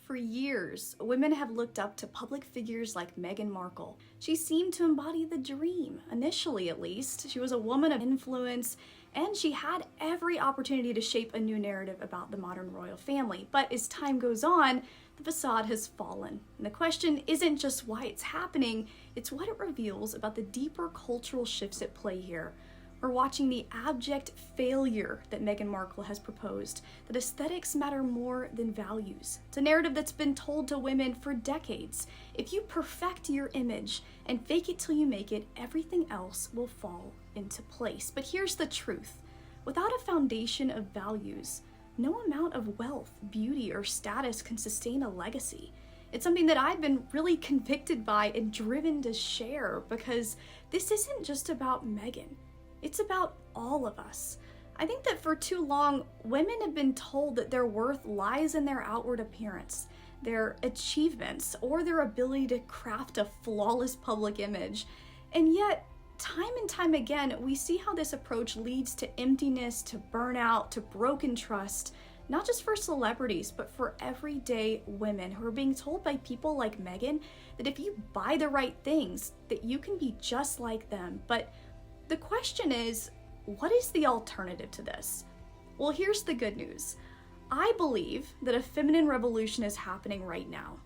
For years, women have looked up to public figures like Meghan Markle. She seemed to embody the dream, initially at least. She was a woman of influence, and she had every opportunity to shape a new narrative about the modern royal family. But as time goes on, the facade has fallen. And the question isn't just why it's happening, it's what it reveals about the deeper cultural shifts at play here. We're watching the abject failure that Meghan Markle has proposed, that aesthetics matter more than values. It's a narrative that's been told to women for decades. If you perfect your image and fake it till you make it, everything else will fall into place. But here's the truth. Without a foundation of values, no amount of wealth, beauty, or status can sustain a legacy. It's something that I've been really convicted by and driven to share, because this isn't just about Meghan. It's about all of us. I think that for too long, women have been told that their worth lies in their outward appearance, their achievements, or their ability to craft a flawless public image. And yet, time and time again, we see how this approach leads to emptiness, to burnout, to broken trust, not just for celebrities, but for everyday women who are being told by people like Meghan that if you buy the right things, that you can be just like them. But the question is, what is the alternative to this? Well, here's the good news. I believe that a feminine revolution is happening right now,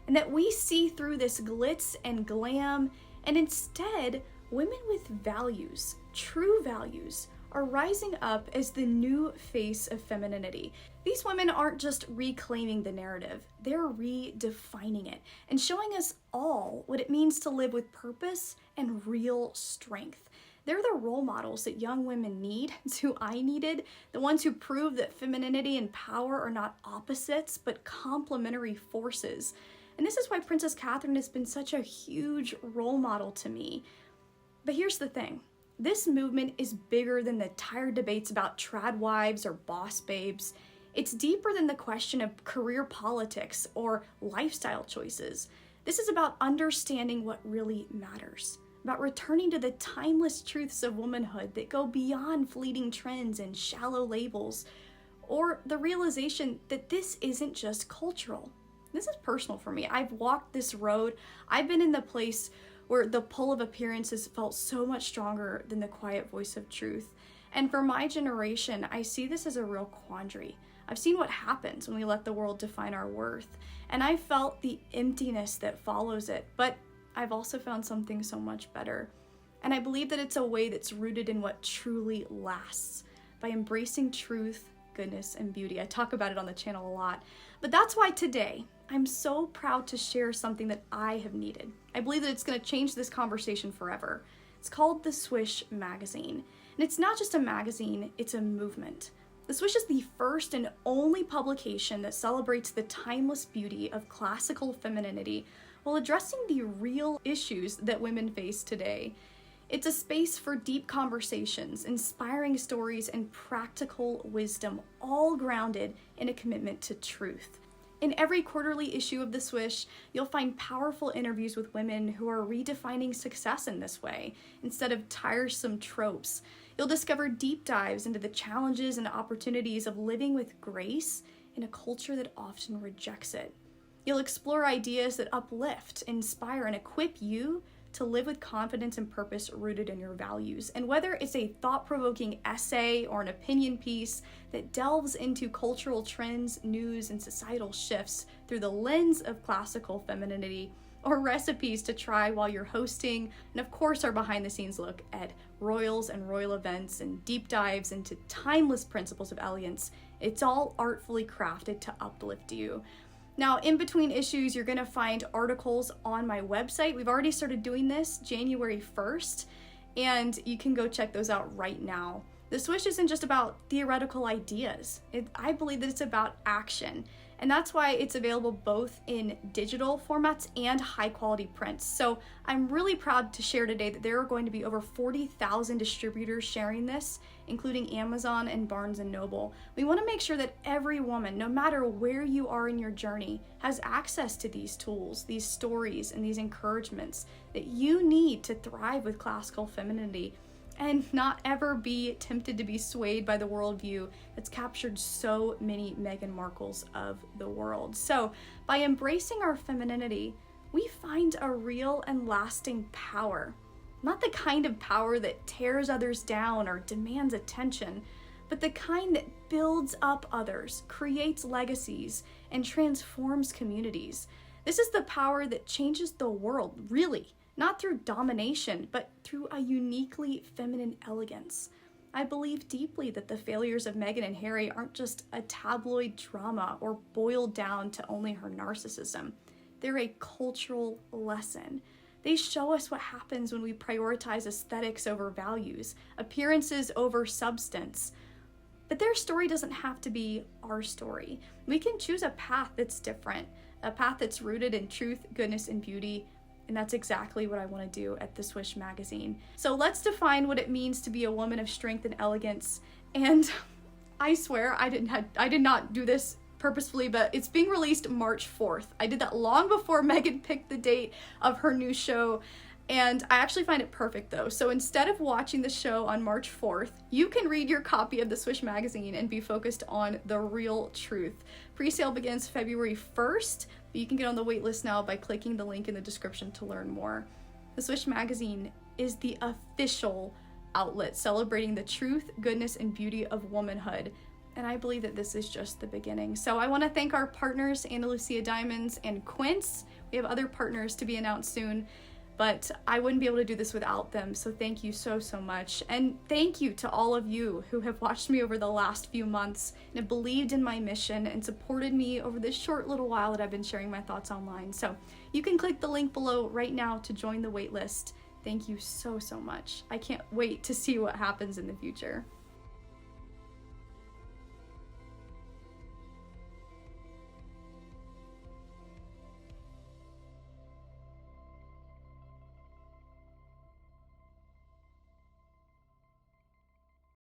and that we see through this glitz and glam, and instead, women with values, true values, are rising up as the new face of femininity. These women aren't just reclaiming the narrative, they're redefining it and showing us all what it means to live with purpose and real strength. They're the role models that young women need. It's who I needed, the ones who prove that femininity and power are not opposites, but complementary forces. And this is why Princess Catherine has been such a huge role model to me. But here's the thing. This movement is bigger than the tired debates about trad wives or boss babes. It's deeper than the question of career politics or lifestyle choices. This is about understanding what really matters, about returning to the timeless truths of womanhood that go beyond fleeting trends and shallow labels, or the realization that this isn't just cultural. This is personal for me. I've walked this road. I've been in the place where the pull of appearances felt so much stronger than the quiet voice of truth. And for my generation, I see this as a real quandary. I've seen what happens when we let the world define our worth, and I felt the emptiness that follows it. But I've also found something so much better. And I believe that it's a way that's rooted in what truly lasts, by embracing truth, goodness, and beauty. I talk about it on the channel a lot. But that's why today, I'm so proud to share something that I have needed. I believe that it's going to change this conversation forever. It's called the Swish Magazine. And it's not just a magazine, it's a movement. The Swish is the first and only publication that celebrates the timeless beauty of classical femininity while addressing the real issues that women face today. It's a space for deep conversations, inspiring stories, and practical wisdom, all grounded in a commitment to truth. In every quarterly issue of The Swish, you'll find powerful interviews with women who are redefining success in this way, instead of tiresome tropes. You'll discover deep dives into the challenges and opportunities of living with grace in a culture that often rejects it. You'll explore ideas that uplift, inspire, and equip you to live with confidence and purpose rooted in your values. And whether it's a thought-provoking essay or an opinion piece that delves into cultural trends, news, and societal shifts through the lens of classical femininity, or recipes to try while you're hosting, and of course our behind-the-scenes look at royals and royal events and deep dives into timeless principles of elegance, it's all artfully crafted to uplift you. Now, in between issues, you're gonna find articles on my website. We've already started doing this January 1st, and you can go check those out right now. The Swish isn't just about theoretical ideas. I believe that it's about action. And that's why it's available both in digital formats and high quality prints. So I'm really proud to share today that there are going to be over 40,000 distributors sharing this, including Amazon and Barnes & Noble. We want to make sure that every woman, no matter where you are in your journey, has access to these tools, these stories, and these encouragements that you need to thrive with classical femininity. and not ever be tempted to be swayed by the worldview that's captured so many Meghan Markles of the world. So by embracing our femininity, we find a real and lasting power. Not the kind of power that tears others down or demands attention, but the kind that builds up others, creates legacies, and transforms communities. This is the power that changes the world, really, not through domination, but through a uniquely feminine elegance. I believe deeply that the failures of Meghan and Harry aren't just a tabloid drama or boiled down to only her narcissism. They're a cultural lesson. They show us what happens when we prioritize aesthetics over values, appearances over substance. But their story doesn't have to be our story. We can choose a path that's different, a path that's rooted in truth, goodness, and beauty. And that's exactly what I want to do at the Swish Magazine. So let's define what it means to be a woman of strength and elegance. And I swear I did not do this purposefully, but it's being released March 4th. I did that long before Meghan picked the date of her new show. And I actually find it perfect though. So instead of watching the show on March 4th, you can read your copy of the Swish Magazine and be focused on the real truth. Pre-sale begins February 1st, but you can get on the wait list now by clicking the link in the description to learn more. The Swish Magazine is the official outlet celebrating the truth, goodness, and beauty of womanhood. And I believe that this is just the beginning. So I want to thank our partners, Ana Lucia Diamonds and Quince. We have other partners to be announced soon, but I wouldn't be able to do this without them. So thank you so much. And thank you to all of you who have watched me over the last few months and have believed in my mission and supported me over this short little while that I've been sharing my thoughts online. So you can click the link below right now to join the waitlist. Thank you so much. I can't wait to see what happens in the future.